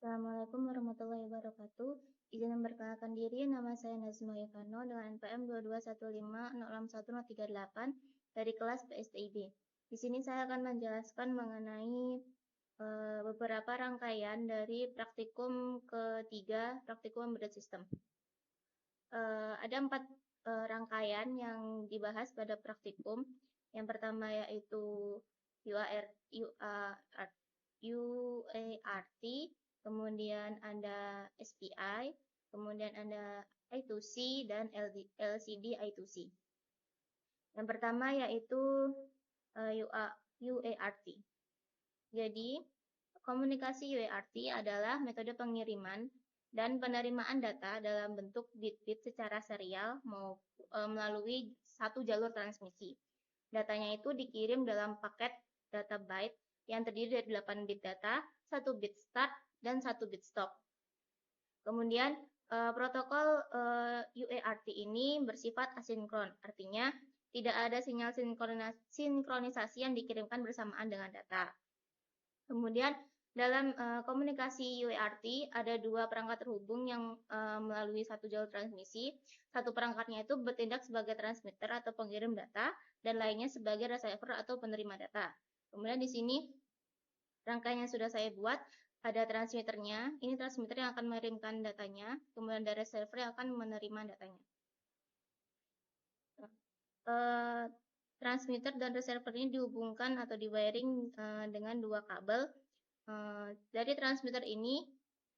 Assalamualaikum warahmatullahi wabarakatuh. Izin memperkenalkan diri, nama saya Nazma Yovano dengan NPM 2215061038 dari kelas PSTIB. Di sini saya akan menjelaskan mengenai beberapa rangkaian dari praktikum ketiga, praktikum embedded system. Ada 4 rangkaian yang dibahas pada praktikum. Yang pertama yaitu UART, kemudian ada SPI, kemudian ada I2C dan LCD I2C. Yang pertama yaitu UART. Jadi, komunikasi UART adalah metode pengiriman dan penerimaan data dalam bentuk bit-bit secara serial melalui satu jalur transmisi. Datanya itu dikirim dalam paket data byte yang terdiri dari 8 bit data, 1 bit start, dan 1 bit stop. Kemudian protokol UART ini bersifat asinkron, artinya tidak ada sinyal sinkronisasi yang dikirimkan bersamaan dengan data. Kemudian dalam komunikasi UART ada 2 perangkat terhubung yang melalui satu jalur transmisi. Satu perangkatnya itu bertindak sebagai transmitter atau pengirim data, dan lainnya sebagai receiver atau penerima data. Kemudian di sini rangkaian yang sudah saya buat, ada transmitternya. Ini transmitter yang akan mengirimkan datanya, kemudian ada receiver yang akan menerima datanya. Transmitter dan receiver ini dihubungkan atau di wiring dengan 2 kabel. Dari transmitter ini,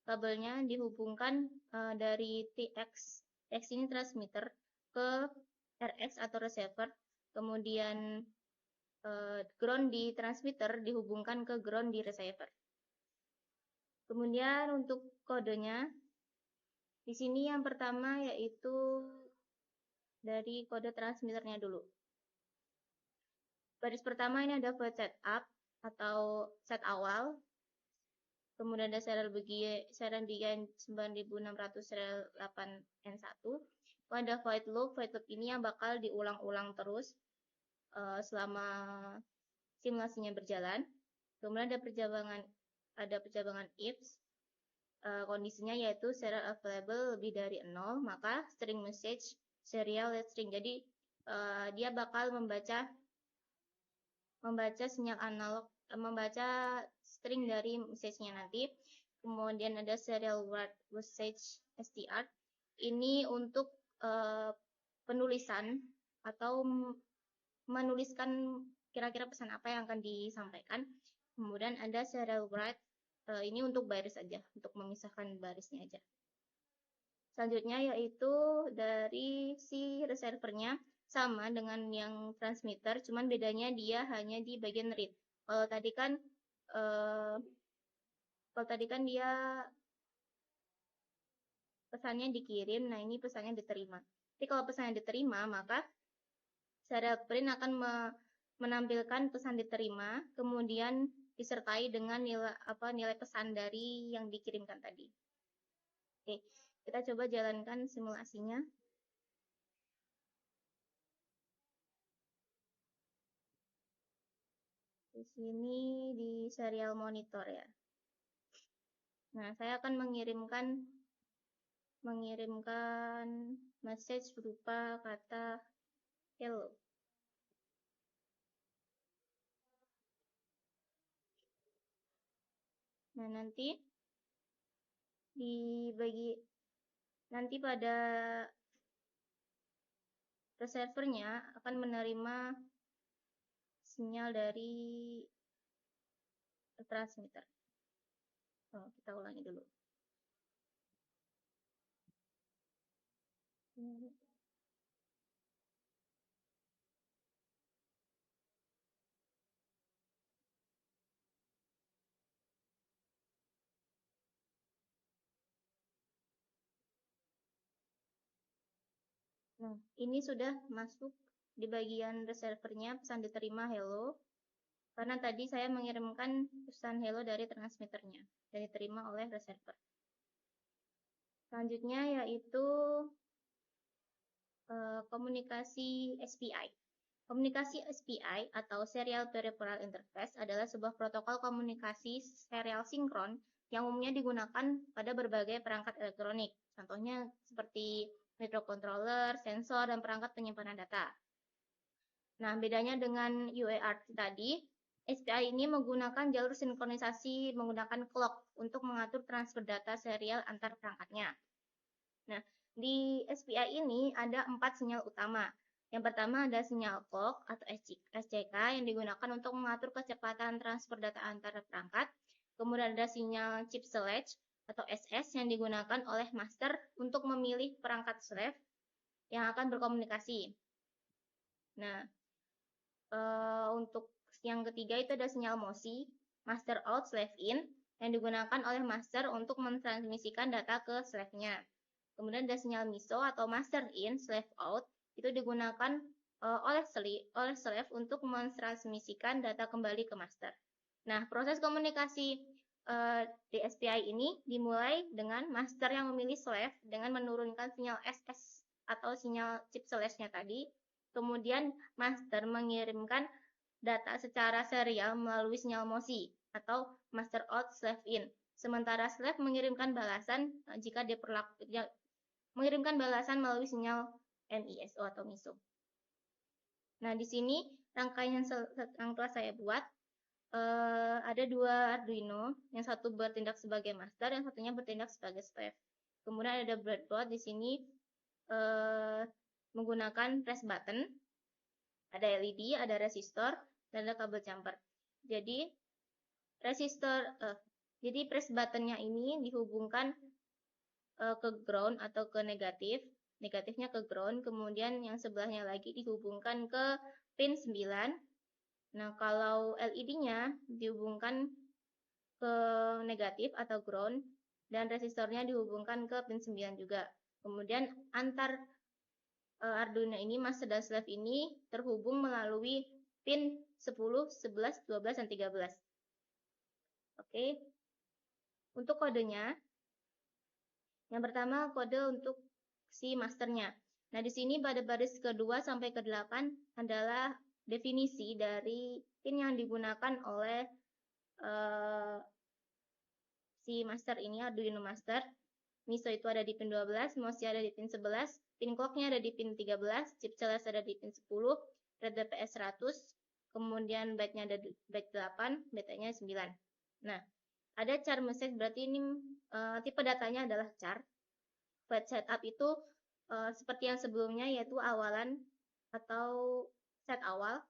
kabelnya dihubungkan dari TX, X ini transmitter, ke RX atau receiver, kemudian ground di transmitter dihubungkan ke ground di receiver. Kemudian untuk kodenya, di sini yang pertama yaitu dari kode transmitternya dulu. Baris pertama ini ada void setup atau set awal. Kemudian ada serial begin 9600 serial 8N1. Kemudian ada void loop ini yang bakal diulang-ulang terus selama simulasinya berjalan. Kemudian ada percabangan if, kondisinya yaitu serial available lebih dari 0, maka string message serial let string. Jadi dia bakal membaca sinyal analog, membaca string dari message-nya nanti. Kemudian ada serial write message str. Ini untuk penulisan atau menuliskan kira-kira pesan apa yang akan disampaikan. Kemudian ada serial write, ini untuk baris saja, untuk memisahkan barisnya aja. Selanjutnya yaitu dari si receiver-nya sama dengan yang transmitter, cuman bedanya dia hanya di bagian read. Kalau tadi kan dia pesannya dikirim, nah ini pesannya diterima. Tapi kalau pesannya diterima, maka serial print akan menampilkan pesan diterima, kemudian disertai dengan nilai pesan dari yang dikirimkan tadi. Oke, kita coba jalankan simulasinya. Di sini di serial monitor ya. Nah, saya akan mengirimkan message berupa kata hello. Nah, nanti pada receiver-nya akan menerima sinyal dari transmitter. Kita ulangi dulu. Nah, ini sudah masuk di bagian receiver-nya pesan diterima hello. Karena tadi saya mengirimkan pesan hello dari transmitternya dan diterima oleh receiver. Selanjutnya yaitu komunikasi SPI. Komunikasi SPI atau Serial Peripheral Interface adalah sebuah protokol komunikasi serial sinkron yang umumnya digunakan pada berbagai perangkat elektronik. Contohnya seperti microcontroller, sensor, dan perangkat penyimpanan data. Nah, bedanya dengan UART tadi, SPI ini menggunakan jalur sinkronisasi menggunakan clock untuk mengatur transfer data serial antar perangkatnya. Nah, di SPI ini ada 4 sinyal utama. Yang pertama ada sinyal clock atau SCK yang digunakan untuk mengatur kecepatan transfer data antar perangkat. Kemudian ada sinyal chip select atau SS yang digunakan oleh master untuk memilih perangkat slave yang akan berkomunikasi. Nah, untuk yang ketiga itu ada sinyal MOSI, master out slave in, yang digunakan oleh master untuk mentransmisikan data ke slave-nya. Kemudian ada sinyal MISO atau master in slave out, itu digunakan oleh slave untuk mentransmisikan data kembali ke master. Nah, proses komunikasi di SPI ini dimulai dengan master yang memilih slave dengan menurunkan sinyal SS atau sinyal chip select-nya tadi. Kemudian master mengirimkan data secara serial melalui sinyal MOSI atau master out slave in. Sementara slave mengirimkan balasan jika mengirimkan balasan melalui sinyal MISO atau MISO. Nah, di sini rangkaian yang telah saya buat ada 2 Arduino, yang satu bertindak sebagai master, yang satunya bertindak sebagai slave. Kemudian ada breadboard di sini menggunakan press button, ada LED, ada resistor, dan ada kabel jumper. Jadi press buttonnya ini dihubungkan ke ground atau ke negatif, negatifnya ke ground, kemudian yang sebelahnya lagi dihubungkan ke pin 9. Nah, kalau LED-nya dihubungkan ke negatif atau ground, dan resistornya dihubungkan ke pin 9 juga. Kemudian antar Arduino ini, master dan slave ini terhubung melalui pin 10, 11, 12, dan 13. Oke. Untuk kodenya, yang pertama kode untuk si masternya. Nah, di sini pada baris kedua sampai ke-8 adalah definisi dari pin yang digunakan oleh si master ini, Arduino master. MISO itu ada di pin 12, MOSI ada di pin 11, pin clock-nya ada di pin 13, chip select ada di pin 10, red DPS 100, kemudian byte-nya ada di byte 8, beta-nya 9. Nah, ada char message, berarti ini tipe datanya adalah char. Flight setup itu seperti yang sebelumnya, yaitu awalan atau set awal.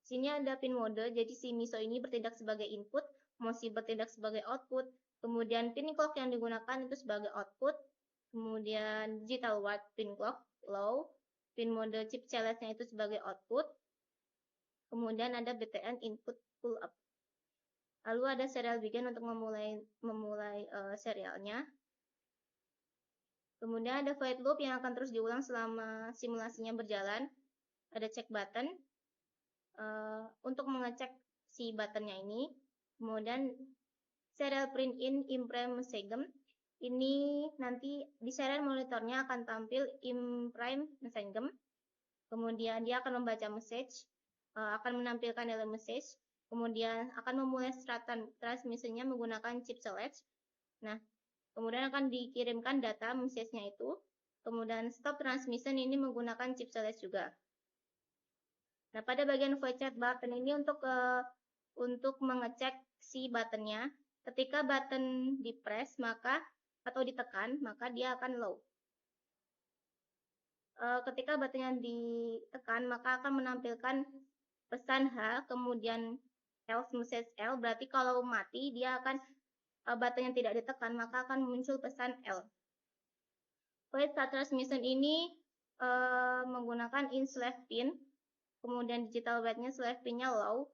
Sini ada pin mode, jadi si MISO ini bertindak sebagai input, MOSI bertindak sebagai output, kemudian pin clock yang digunakan itu sebagai output, kemudian digital write pin clock low, pin mode chip select-nya itu sebagai output, kemudian ada BTN input pull up. Lalu ada serial begin untuk memulai serialnya. Kemudian ada void loop yang akan terus diulang selama simulasinya berjalan. Ada check button untuk mengecek si buttonnya ini. Kemudian serial print in imprime segem. Ini nanti di serial monitornya akan tampil imprime segem. Kemudian dia akan membaca message, akan menampilkan dalam message. Kemudian akan memulai transmisinya menggunakan chip select. Nah, kemudian akan dikirimkan data message-nya itu. Kemudian stop transmission ini menggunakan chip select juga. Nah, pada bagian void check button ini untuk mengecek si buttonnya. Ketika button di-press atau ditekan, maka dia akan low. Ketika buttonnya ditekan, maka akan menampilkan pesan H, kemudian else message L, berarti kalau mati dia akan button yang tidak ditekan, maka akan muncul pesan L. Void start transmission ini menggunakan in slave pin, kemudian digital write-nya slave pin-nya low.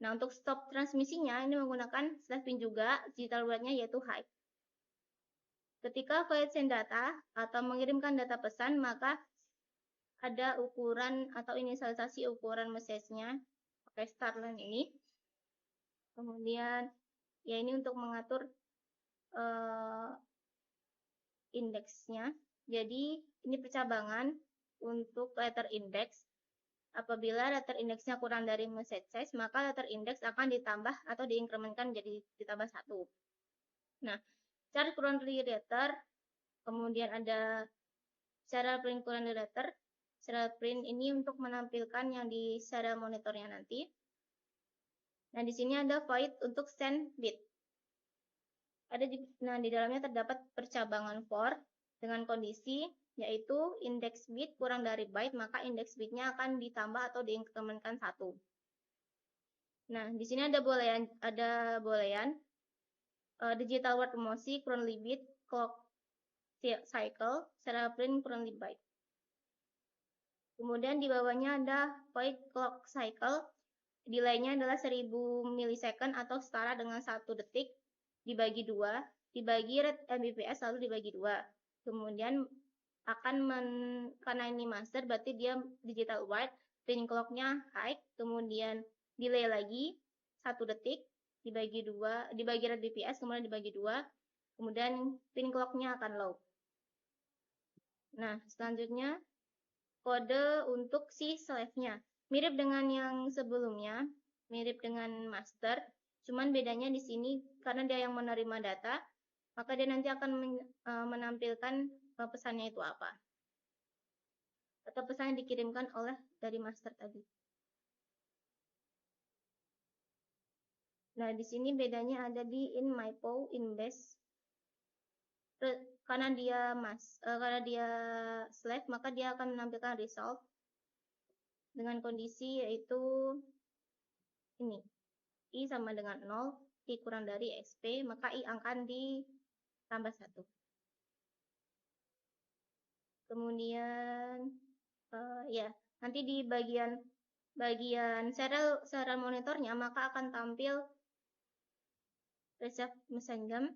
Nah, untuk stop transmisinya ini menggunakan slave pin juga, digital write-nya yaitu high. Ketika void send data atau mengirimkan data pesan, maka ada ukuran atau inisialisasi ukuran message-nya pakai start line ini. Kemudian ya ini untuk mengatur indeksnya. Jadi ini percabangan untuk letter index. Apabila letter indeksnya kurang dari message size, maka letter index akan ditambah atau diinkrementkan jadi ditambah 1. Nah, cara currently letter, kemudian ada cara print currently letter. Serial print ini untuk menampilkan yang di serial monitornya nanti. Nah, di sini ada void untuk send bit. Nah, di dalamnya terdapat percabangan for dengan kondisi yaitu index bit kurang dari byte, maka index bitnya akan ditambah atau diinkrementkan 1. Nah, di sini ada boolean digital word emoji, currently bit, clock cycle, serial print currently byte. Kemudian di bawahnya ada void clock cycle, delay-nya adalah 1000 milisecond atau setara dengan 1 detik dibagi 2, dibagi rate Mbps lalu dibagi 2. Kemudian karena ini master berarti dia digital write, print clock-nya high, kemudian delay lagi 1 detik dibagi 2, dibagi rate bps, kemudian dibagi 2, kemudian print clock-nya akan low. Nah, selanjutnya kode untuk si slave-nya. Mirip dengan yang sebelumnya, mirip dengan master, cuman bedanya di sini karena dia yang menerima data, maka dia nanti akan menampilkan pesannya itu apa. Atau pesan yang dikirimkan oleh dari master tadi. Nah, di sini bedanya ada di in my POW, in base. Karena dia slave, maka dia akan menampilkan result dengan kondisi yaitu ini. I sama dengan 0, I kurang dari XP, maka I akan ditambah 1. Kemudian, ya, nanti di bagian serial monitornya, maka akan tampil receive messenger,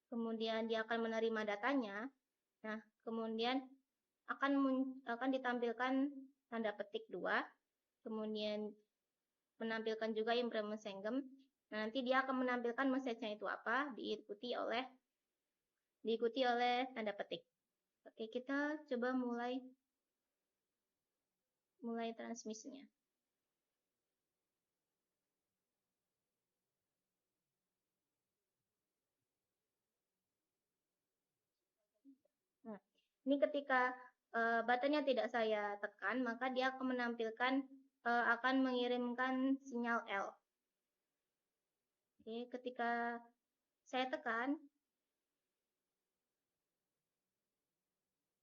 kemudian dia akan menerima datanya. Nah, kemudian akan ditampilkan tanda petik 2, kemudian menampilkan juga impress messenger. Nah, nanti dia akan menampilkan message-nya itu apa, diikuti oleh tanda petik. Oke, kita coba mulai transmisinya. Nah, ini ketika buttonnya tidak saya tekan, maka dia akan menampilkan akan mengirimkan sinyal L. Oke, ketika saya tekan,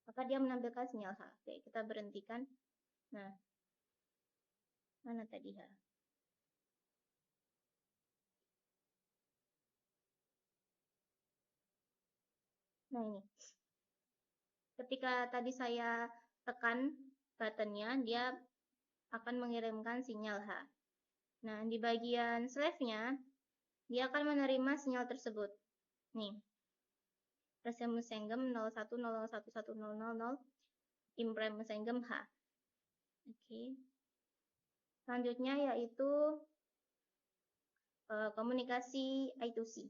maka dia menampilkan sinyal H. Oke, kita berhentikan. Nah, mana tadi H? Nah, ini. Ketika tadi saya tekan buttonnya, dia akan mengirimkan sinyal H. Nah, di bagian slave-nya, dia akan menerima sinyal tersebut. Nih, receive messenger 01011000, impress messenger H. Oke. Selanjutnya yaitu komunikasi I2C.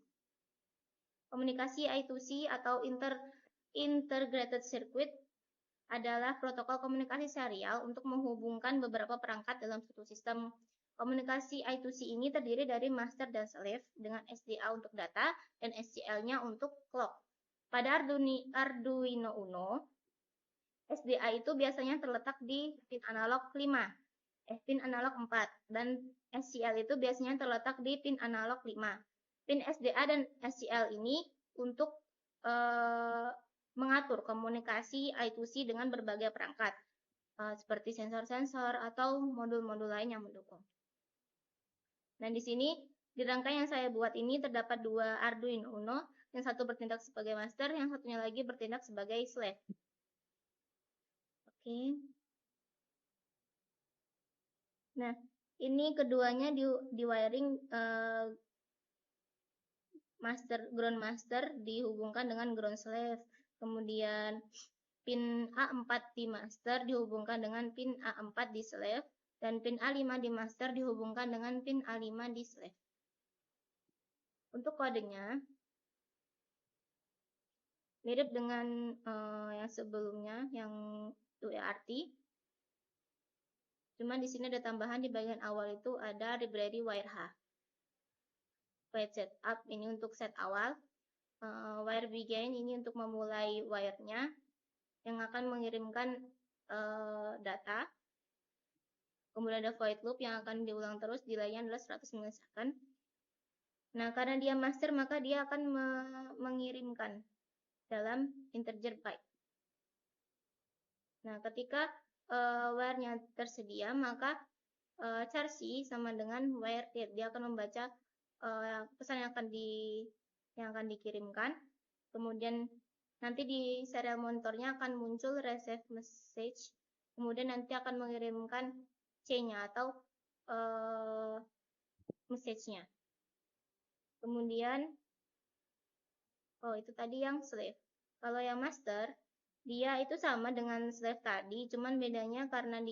Komunikasi I2C atau Integrated Circuit adalah protokol komunikasi serial untuk menghubungkan beberapa perangkat dalam suatu sistem. Komunikasi I2C ini terdiri dari master dan slave dengan SDA untuk data dan SCL-nya untuk clock. Pada Arduino Uno, SDA itu biasanya terletak di pin analog 5, pin analog 4, dan SCL itu biasanya terletak di pin analog 5. Pin SDA dan SCL ini untuk mengatur komunikasi I2C dengan berbagai perangkat, seperti sensor-sensor atau modul-modul lain yang mendukung. Nah, di sini di rangkaian yang saya buat ini terdapat 2 Arduino Uno, yang satu bertindak sebagai master, yang satunya lagi bertindak sebagai slave. Oke. Nah, ini keduanya di wiring ground master dihubungkan dengan ground slave. Kemudian pin A4 di master dihubungkan dengan pin A4 di slave, dan pin A5 di master dihubungkan dengan pin A5 di slave. Untuk kodenya mirip dengan yang sebelumnya, yang UART. Cuma di sini ada tambahan di bagian awal itu ada library wire H. Wire setup ini untuk set awal. Wire begin ini untuk memulai wire-nya yang akan mengirimkan data. Kemudian ada void loop yang akan diulang terus, delay-nya adalah 100 milisecond. Nah, karena dia master, maka dia akan mengirimkan dalam integer byte. Nah, ketika wire-nya tersedia, maka char C sama dengan wire read. Dia akan membaca pesan yang akan dikirimkan. Kemudian nanti di serial monitornya akan muncul receive message. Kemudian nanti akan mengirimkan C-nya atau message-nya. Kemudian, itu tadi yang slave. Kalau yang master, dia itu sama dengan slave tadi, cuman bedanya karena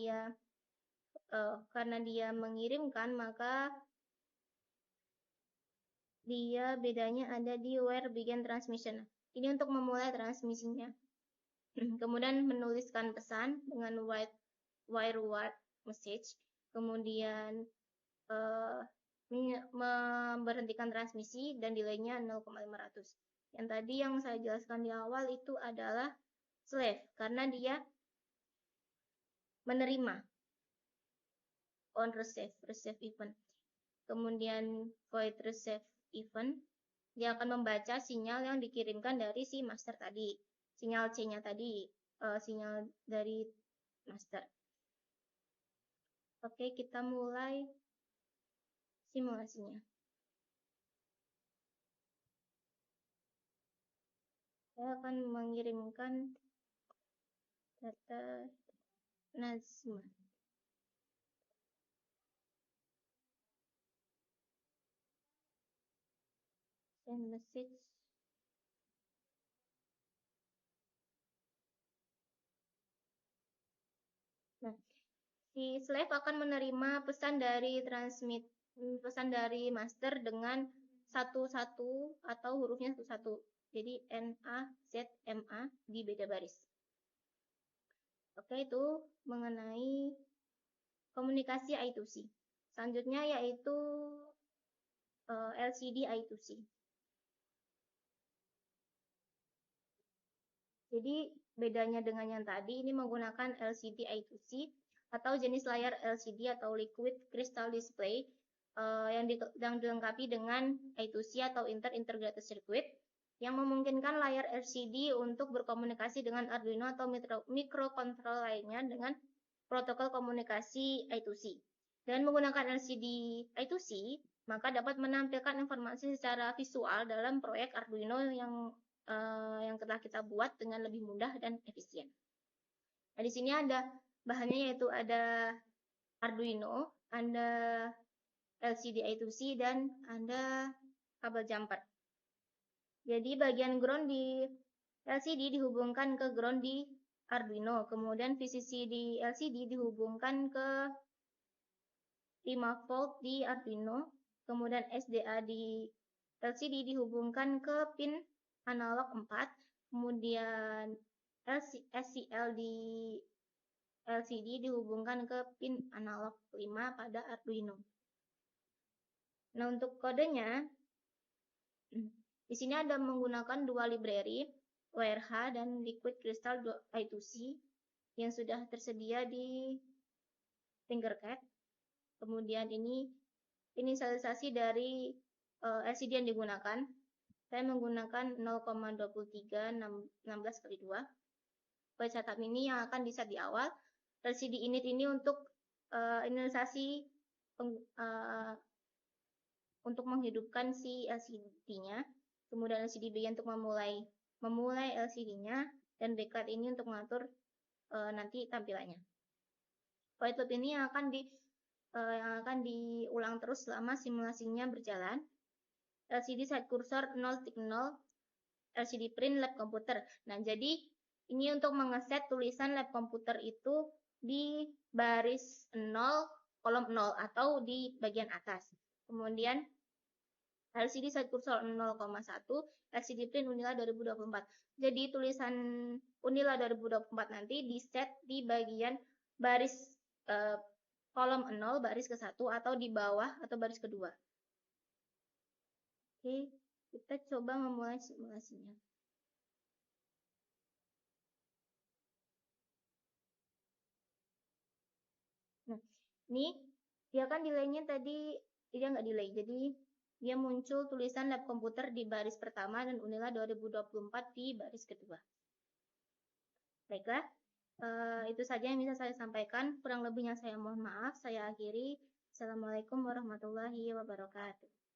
dia mengirimkan, maka dia bedanya ada di where begin transmission. Ini untuk memulai transmisinya. Kemudian menuliskan pesan dengan wire word message. Kemudian memberhentikan transmisi dan delay-nya 0,500. Yang tadi yang saya jelaskan di awal itu adalah slave karena dia menerima on receive event. Kemudian void receive event, dia akan membaca sinyal yang dikirimkan dari si master tadi. Sinyal C-nya tadi, sinyal dari master. Oke, kita mulai simulasinya. Saya akan mengirimkan data Nazma. Send message. Nah, si slave akan menerima pesan dari master dengan satu-satu atau hurufnya satu-satu. Jadi NA, Z, MA di beda baris. Oke, itu mengenai komunikasi I2C. Selanjutnya yaitu LCD I2C. Jadi bedanya dengan yang tadi, ini menggunakan LCD I2C atau jenis layar LCD atau Liquid Crystal Display yang dilengkapi dengan I2C atau Integrated Circuit yang memungkinkan layar LCD untuk berkomunikasi dengan Arduino atau microcontroller lainnya dengan protokol komunikasi I2C. Dan menggunakan LCD I2C, maka dapat menampilkan informasi secara visual dalam proyek Arduino yang telah kita buat dengan lebih mudah dan efisien. Nah, di sini ada bahannya yaitu ada Arduino, ada LCD I2C, dan ada kabel jumper. Jadi bagian ground di LCD dihubungkan ke ground di Arduino, kemudian VCC di LCD dihubungkan ke 5 volt di Arduino, kemudian SDA di LCD dihubungkan ke pin analog 4, kemudian SCL di LCD dihubungkan ke pin analog 5 pada Arduino. Nah, untuk kodenya, di sini ada menggunakan dua library, WireH dan Liquid Crystal I2C yang sudah tersedia di Tinkercad. Kemudian ini inisialisasi dari LCD yang digunakan. Saya menggunakan 0,2316x2. Pada setup ini yang akan di-set di awal. LCD init ini untuk inisialisasi untuk menghidupkan si LCD-nya. Kemudian LCD begin untuk memulai LCD-nya, dan backlight ini untuk mengatur nanti tampilannya. Void loop ini yang akan diulang terus selama simulasinya berjalan. LCD set cursor 0.0, LCD print lab komputer. Nah, jadi ini untuk mengeset tulisan lab komputer itu di baris 0, kolom 0 atau di bagian atas. Kemudian LCD set cursor 0,1, LCD print Unila 2024. Jadi tulisan Unila 2024 nanti di set di bagian baris kolom 0 baris ke-1 atau di bawah atau baris kedua. Oke, kita coba memulai simulasinya. Nah, ini dia kan delaynya tadi, dia nggak delay, jadi dia muncul tulisan lab komputer di baris pertama dan Unila 2024 di baris kedua. Baiklah, itu saja yang bisa saya sampaikan. Kurang lebihnya saya mohon maaf. Saya akhiri. Assalamualaikum warahmatullahi wabarakatuh.